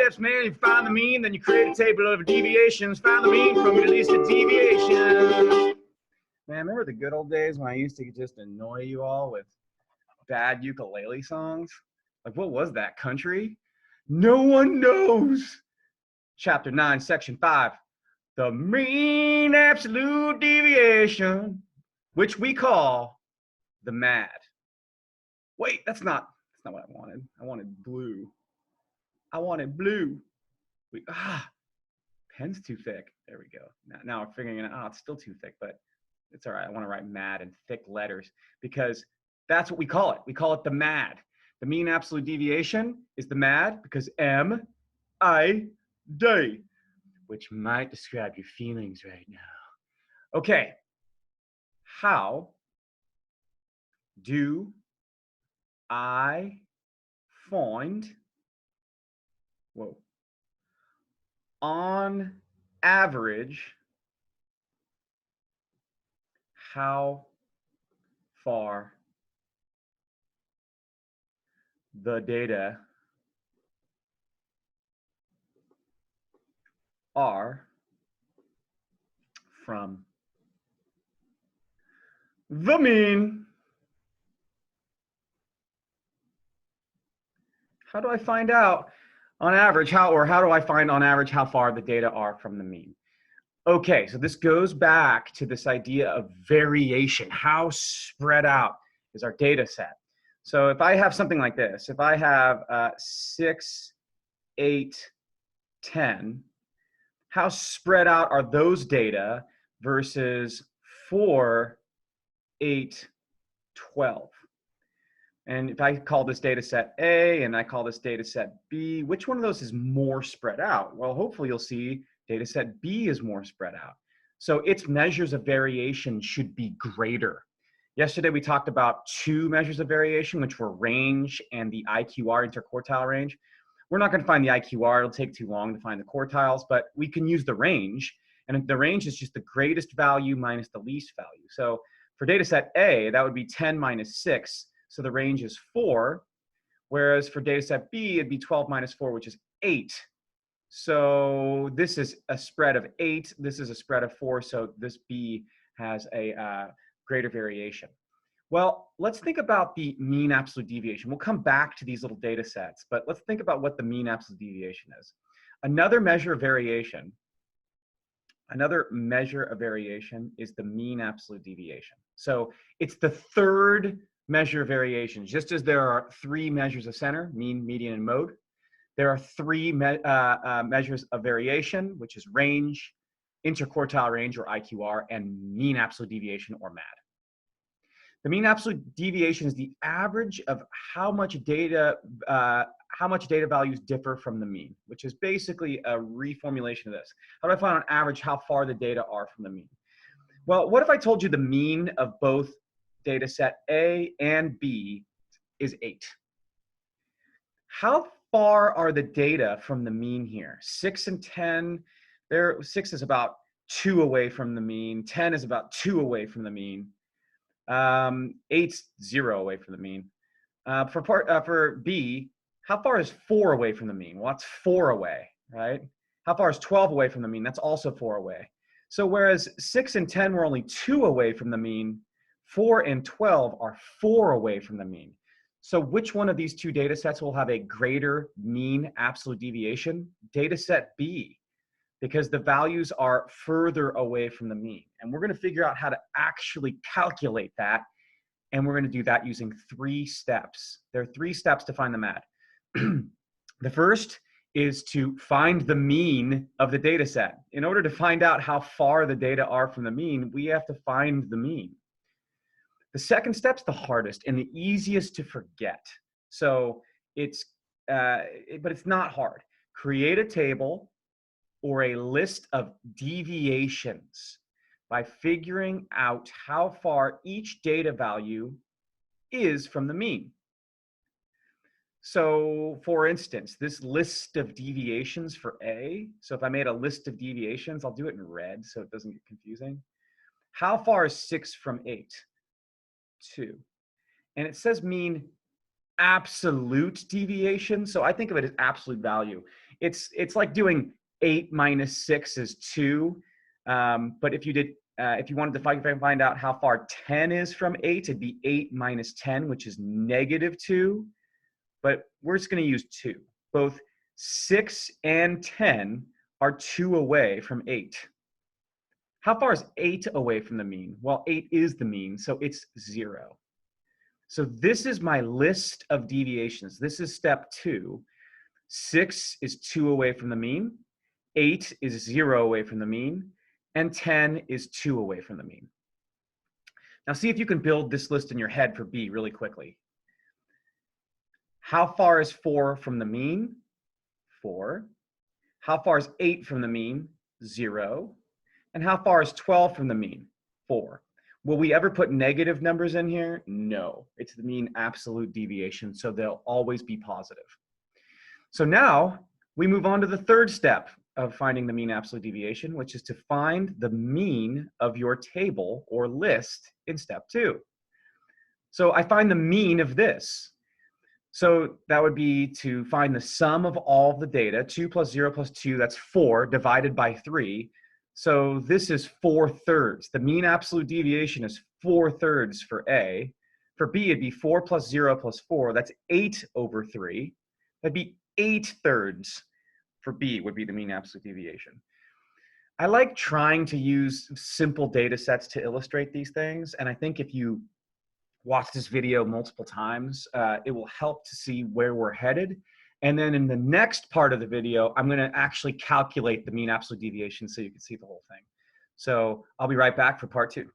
steps, man. You find the mean, then you create a table of deviations. Find the mean from your list of deviations. Man, remember the good old days when I used to just annoy you all with bad ukulele songs? Like, what was that, country? No one knows. Chapter 9, Section 5. The mean absolute deviation, which we call the MAD. Wait, that's not what I wanted. I wanted blue. I wanted blue. Pen's too thick. There we go. Now I'm figuring it out. Oh, it's still too thick, but it's all right. I want to write MAD in thick letters because that's what we call it. We call it the MAD. The mean absolute deviation is the MAD because M-I-D, which might describe your feelings right now. Okay. How do I find, on average, how far the data are from the mean? How do I find out on average how do I find on average how far the data are from the mean? Okay, so this goes back to this idea of variation. How spread out is our data set? So if I have something like this, if I have 6, 8, 10, how spread out are those data versus 4, 8, 12? And if I call this data set A and I call this data set B, which one of those is more spread out? Well, hopefully you'll see data set B is more spread out. So its measures of variation should be greater. Yesterday we talked about 2 measures of variation, which were range and the IQR, interquartile range. We're not going to find the IQR. It'll take too long to find the quartiles, but we can use the range. And the range is just the greatest value minus the least value. So for data set A, that would be 10 minus 6. So the range is 4, whereas for data set B, it'd be 12 minus 4, which is 8. So this is a spread of 8. This is a spread of 4. So this B has a greater variation. Well, let's think about the mean absolute deviation. We'll come back to these little data sets, but let's think about what the mean absolute deviation is. Another measure of variation is the mean absolute deviation. So it's the third measure of variation. Just as there are 3 measures of center, mean, median, and mode, there are 3 measures of variation, which is range, interquartile range, or IQR, and mean absolute deviation, or MAD. The mean absolute deviation is the average of how much data values differ from the mean, which is basically a reformulation of this. How do I find on average how far the data are from the mean? Well, what if I told you the mean of both data set A and B is 8? How far are the data from the mean here? 6 and 10, 6 is about 2 away from the mean, 10 is about 2 away from the mean, 8's 0 away from the mean. For B, how far is 4 away from the mean? Well, that's 4 away, right? How far is 12 away from the mean? That's also 4 away. So whereas 6 and 10 were only 2 away from the mean, 4 and 12 are 4 away from the mean. So which one of these 2 data sets will have a greater mean absolute deviation? Data set B, because the values are further away from the mean. And we're going to figure out how to actually calculate that. And we're going to do that using 3 steps. There are 3 steps to find the MAD. The first is to find the mean of the data set. In order to find out how far the data are from the mean, we have to find the mean. The second step's the hardest and the easiest to forget. So but it's not hard. Create a table or a list of deviations by figuring out how far each data value is from the mean. So for instance, this list of deviations for A, so if I made a list of deviations, I'll do it in red so it doesn't get confusing. How far is 6 from 8? 2. And it says mean absolute deviation. So I think of it as absolute value. It's like doing 8 minus 6 is 2. But if you wanted to find out how far 10 is from 8, it'd be 8 minus 10, which is negative 2. But we're just going to use 2. Both 6 and 10 are 2 away from 8. How far is 8 away from the mean? Well, 8 is the mean, so it's 0. So this is my list of deviations. This is step 2. 6 is 2 away from the mean. 8 is 0 away from the mean. And 10 is 2 away from the mean. Now see if you can build this list in your head for B really quickly. How far is 4 from the mean? 4. How far is 8 from the mean? 0. And how far is 12 from the mean? 4. Will we ever put negative numbers in here? No. It's the mean absolute deviation, so they'll always be positive. So now we move on to the third step of finding the mean absolute deviation, which is to find the mean of your table or list in step 2. So I find the mean of this. So that would be to find the sum of all of the data. 2 plus 0 plus 2, that's 4, divided by 3. So this is 4/3. The mean absolute deviation is 4/3 for A. For B, it'd be 4 plus 0 plus 4. That's 8/3. That'd be 8/3 for B would be the mean absolute deviation. I like trying to use simple data sets to illustrate these things. And I think if you watch this video multiple times, it will help to see where we're headed. And then in the next part of the video, I'm going to actually calculate the mean absolute deviation so you can see the whole thing. So I'll be right back for part 2.